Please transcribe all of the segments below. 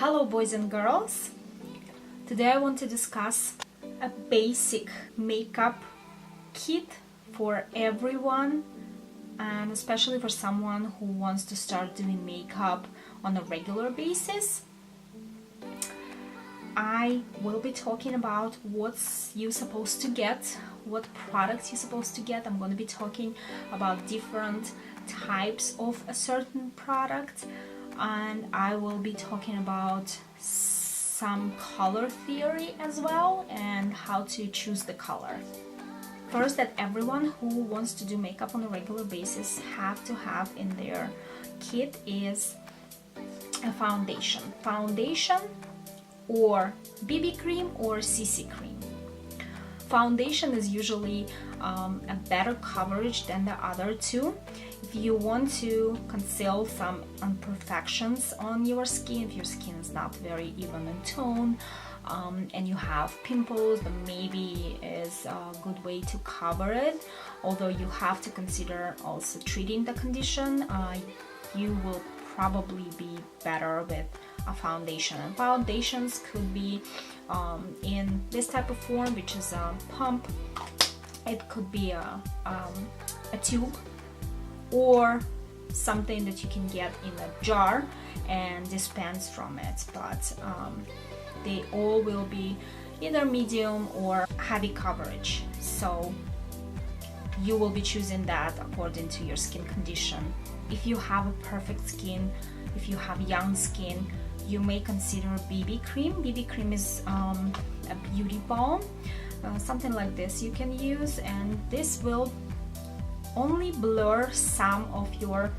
Hello boys and girls! Today I want to discuss a basic makeup kit for everyone, and especially for someone who wants to start doing makeup on a regular basis. I will be talking about what you're supposed to get, what products you're supposed to get. I'm going to be talking about different types of a certain product, and I will be talking about some color theory as well and how to choose the color. First, that everyone who wants to do makeup on a regular basis have to have in their kit is a foundation. Foundation or BB cream or CC cream. Foundation is usually a better coverage than the other two. If you want to conceal some imperfections on your skin, if your skin is not very even in tone, and you have pimples, then maybe is a good way to cover it. Although you have to consider also treating the condition, you will probably be better with a foundation. And foundations could be in this type of form, which is a pump. It could be a tube, or something that you can get in a jar and dispense from it, but they all will be either medium or heavy coverage, so you will be choosing that according to your skin condition. If you have a perfect skin, if you have young skin, you may consider BB cream. BB cream is a beauty balm, something like this you can use, and this will only blur some of your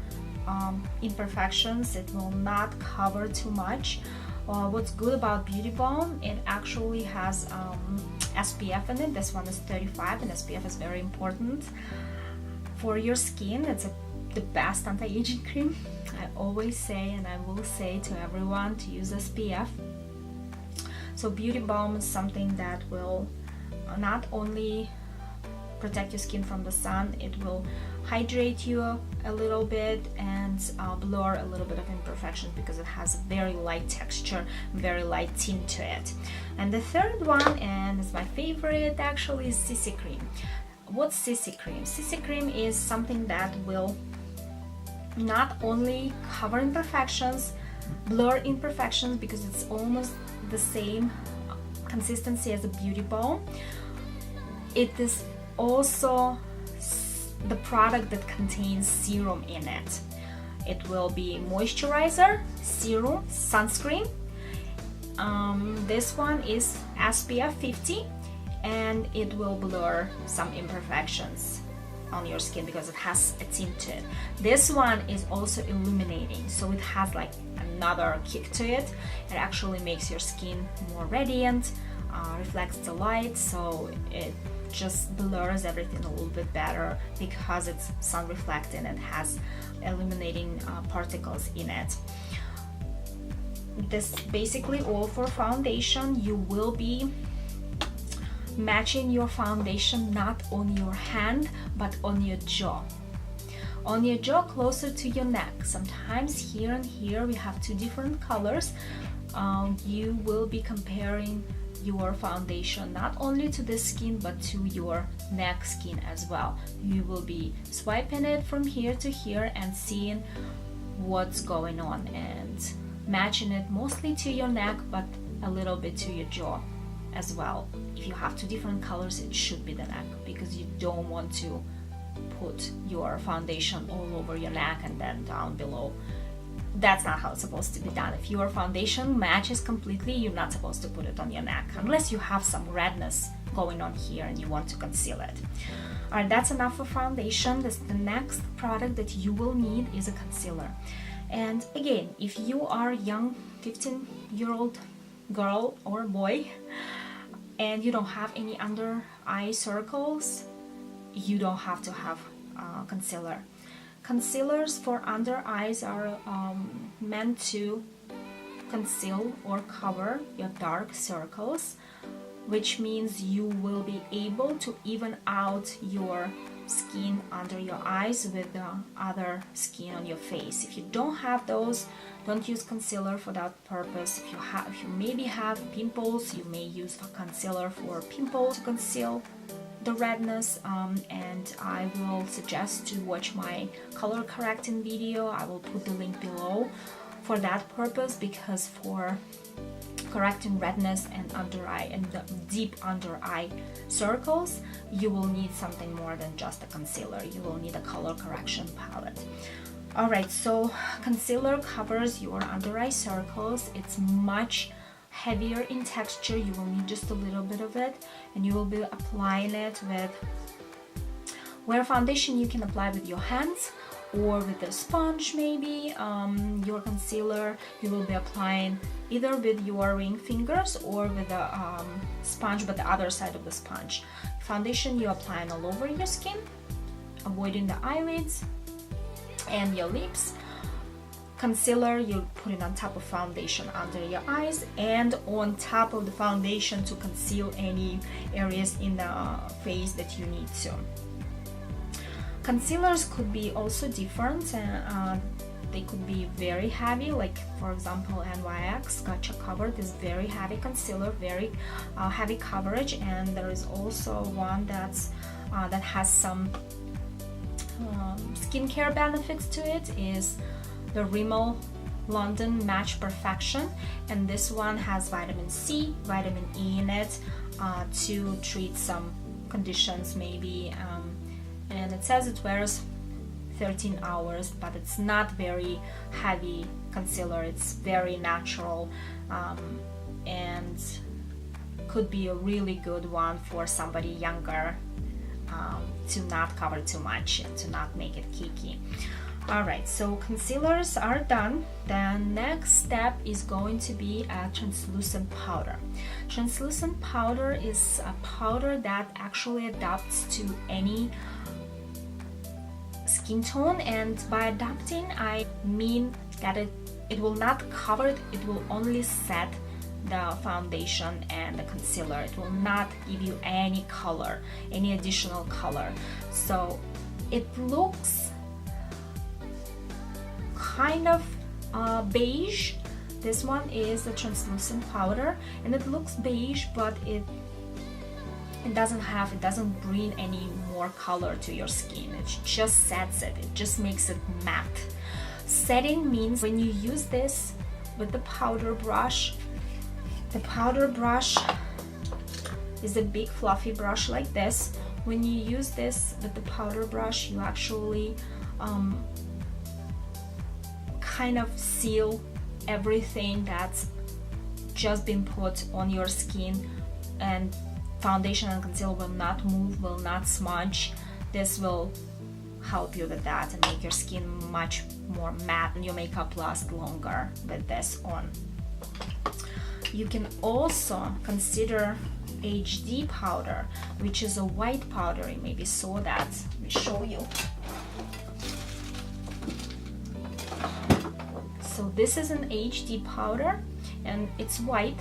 imperfections. It will not cover too much. What's good about beauty balm, it actually has SPF in it. This one is 35, and SPF is very important for your skin. It's the best anti-aging cream. I always say, and I will say to everyone, to use SPF. So beauty balm is something that will not only protect your skin from the sun, it will hydrate you a little bit and blur a little bit of imperfections, because it has a very light texture, very light tint to it. And the third one, and it's my favorite actually, is CC cream. What's CC cream? CC cream is something that will not only cover imperfections, blur imperfections, because it's almost the same consistency as a beauty balm. It is also the product that contains serum in it. It will be moisturizer, serum, sunscreen. This one is SPF 50, and it will blur some imperfections on your skin because it has a tint to it. This one is also illuminating, so it has like another kick to it. It actually makes your skin more radiant, reflects the light, so it just blurs everything a little bit better because it's sun reflecting and has illuminating particles in it. This basically all for foundation. You will be matching your foundation not on your hand but on your jaw. On your jaw, closer to your neck. Sometimes here and here we have two different colors. You will be comparing your foundation not only to the skin but to your neck skin as well. You will be swiping it from here to here and seeing what's going on and matching it mostly to your neck but a little bit to your jaw as well. If you have two different colors, it should be the neck, because you don't want to put your foundation all over your neck and then down below. That's not how it's supposed to be done. If your foundation matches completely, you're not supposed to put it on your neck unless you have some redness going on here and you want to conceal it. Alright, that's enough for foundation. The next product that you will need is a concealer. And again, if you are a young 15-year-old girl or boy and you don't have any under eye circles, you don't have to have concealer. Concealers for under eyes are meant to conceal or cover your dark circles, which means you will be able to even out your skin under your eyes with the other skin on your face. If you don't have those, don't use concealer for that purpose. If you maybe have pimples, you may use concealer for pimples to conceal the redness, and I will suggest to watch my color correcting video. I will put the link below for that purpose, because for correcting redness and under eye and the deep under eye circles, you will need something more than just a concealer. You will need a color correction palette. Alright, so concealer covers your under eye circles. It's much heavier in texture. You will need just a little bit of it, and you will be applying it with, where foundation you can apply with your hands or with a sponge maybe. Your concealer you will be applying either with your ring fingers or with a sponge, but the other side of the sponge. Foundation you're applying all over your skin, avoiding the eyelids and your lips. Concealer you put it on top of foundation under your eyes and on top of the foundation to conceal any areas in the face that you need to. Concealers could be also different. They could be very heavy, like for example NYX Gotcha Covered is very heavy concealer, very heavy coverage, and there is also one that's that has some skincare benefits to it, is the Rimmel London Match Perfection, and this one has vitamin C, vitamin E in it to treat some conditions maybe, and it says it wears 13 hours, but it's not very heavy concealer. It's very natural, and could be a really good one for somebody younger, to not cover too much and to not make it cakey. Alright, so concealers are done. The next step is going to be a translucent powder. Translucent powder is a powder that actually adapts to any skin tone, and by adapting I mean that it will not cover it, it will only set the foundation and the concealer. It will not give you any color, any additional color. So it looks kind of beige. This one is a translucent powder and it looks beige, but it doesn't bring any more color to your skin. It just sets it. It just makes it matte. Setting means when you use this with the powder brush, the powder brush is a big fluffy brush like this. When you use this with the powder brush, you actually kind of seal everything that's just been put on your skin, and foundation and concealer will not move, will not smudge. This will help you with that and make your skin much more matte and your makeup last longer with this on. You can also consider HD powder, which is a white powder. You maybe saw that. Let me show you. So this is an HD powder and it's white.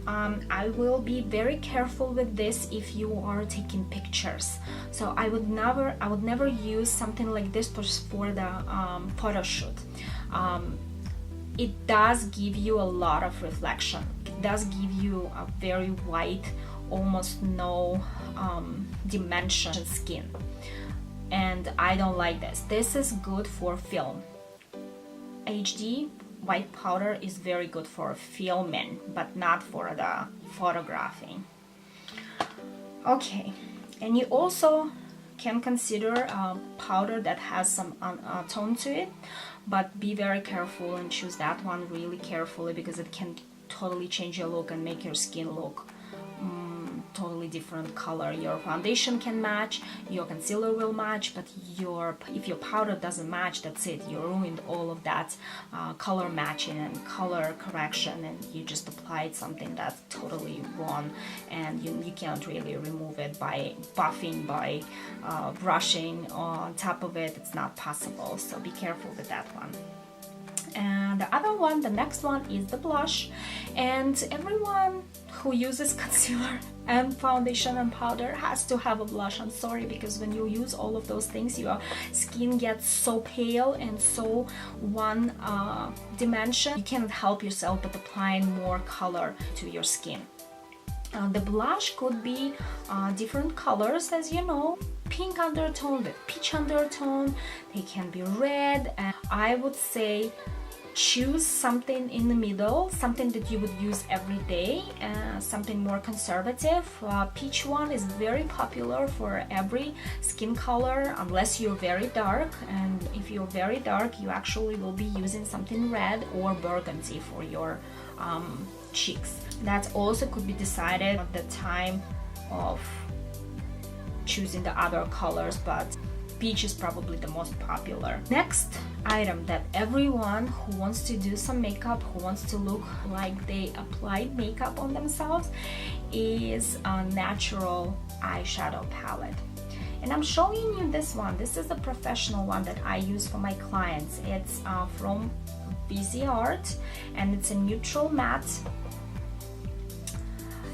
I will be very careful with this if you are taking pictures. So I would never use something like this for the photo shoot. It does give you a lot of reflection. It does give you a very white, almost no dimension skin, and I don't like this. This is good for film. HD white powder is very good for filming, but not for the photographing. Okay, and you also can consider a powder that has some tone to it, but be very careful and choose that one really carefully, because it can totally change your look and make your skin look totally different color. Your foundation can match, your concealer will match, but if your powder doesn't match, that's it. You ruined all of that color matching and color correction, and you just applied something that's totally wrong, and you can't really remove it by buffing, by brushing on top of it. It's not possible, so be careful with that one. And the other one, the next one, is the blush. And everyone who uses concealer and foundation and powder has to have a blush. I'm sorry, because when you use all of those things, your skin gets so pale and so one dimension. You can't help yourself but applying more color to your skin. The blush could be different colors, as you know. Pink undertone with peach undertone. They can be red, and I would say choose something in the middle, something that you would use every day, something more conservative. Peach one is very popular for every skin color, unless you're very dark, and if you're very dark, you actually will be using something red or burgundy for your cheeks. That also could be decided at the time of choosing the other colors, but peach is probably the most popular. Next item that everyone who wants to do some makeup, who wants to look like they applied makeup on themselves, is a natural eyeshadow palette. And I'm showing you this one. This is a professional one that I use for my clients. It's from Busy Art, and it's a neutral matte.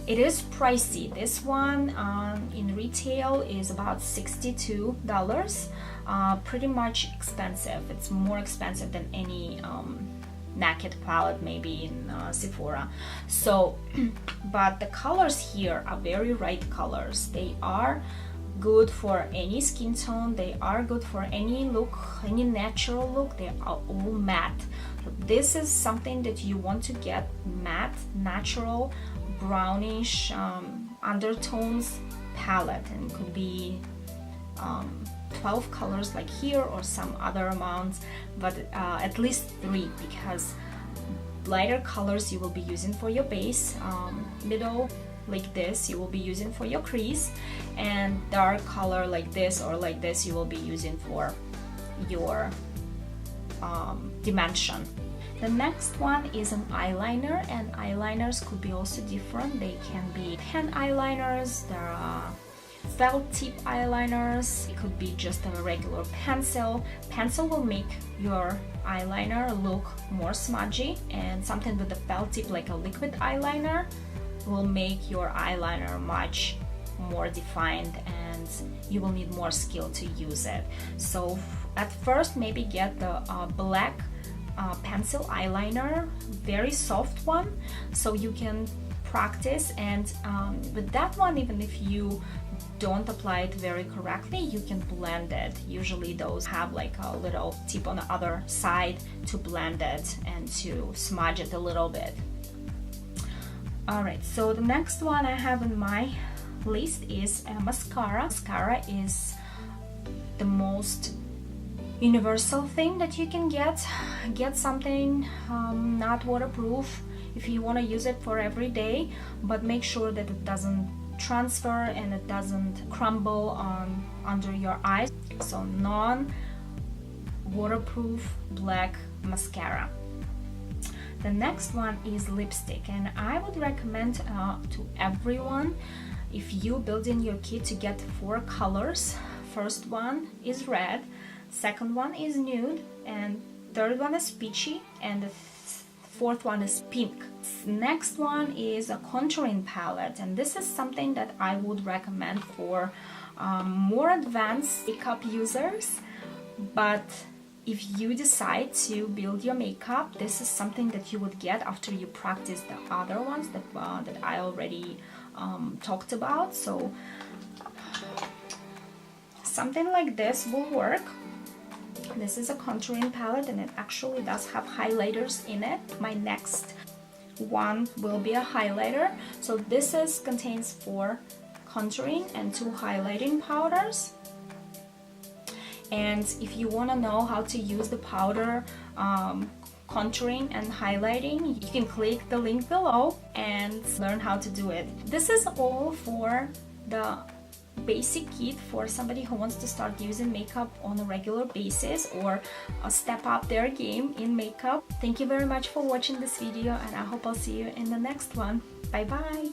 It is pricey. This one in retail is about $62. Pretty much expensive. It's more expensive than any naked palette maybe in Sephora. So, but the colors here are very right colors. They are good for any skin tone. They are good for any look, any natural look. They are all matte. So this is something that you want to get: matte, natural, brownish undertones palette, and it could be 12 colors like here, or some other amounts, but at least 3, because lighter colors you will be using for your base, middle like this you will be using for your crease, and dark color like this or like this you will be using for your dimension. The next one is an eyeliner, and eyeliners could be also different. They can be pen eyeliners, there are felt tip eyeliners, it could be just a regular pencil. Pencil will make your eyeliner look more smudgy, and something with a felt tip like a liquid eyeliner will make your eyeliner much more defined, and you will need more skill to use it. So at first maybe get the black pencil eyeliner, very soft one, so you can practice, and with that one, even if you don't apply it very correctly, you can blend it. Usually those have like a little tip on the other side to blend it and to smudge it a little bit. Alright, so the next one I have in my list is a mascara. Mascara is the most universal thing that you can get. Get something not waterproof if you want to use it for every day, but make sure that it doesn't transfer and it doesn't crumble on under your eyes. So non-waterproof black mascara. The next one is lipstick, and I would recommend to everyone, if you build in your kit, to get 4 colors. First one is red, second one is nude, and third one is peachy, and the fourth one is pink. Next one is a contouring palette, and this is something that I would recommend for more advanced makeup users. But if you decide to build your makeup, this is something that you would get after you practice the other ones that I already talked about. So something like this will work. This is a contouring palette, and it actually does have highlighters in it. My next one will be a highlighter. So this contains 4 contouring and 2 highlighting powders. And if you want to know how to use the powder contouring and highlighting, you can click the link below and learn how to do it. This is all for the basic kit for somebody who wants to start using makeup on a regular basis or step up their game in makeup. Thank you very much for watching this video, and I hope I'll see you in the next one. Bye bye.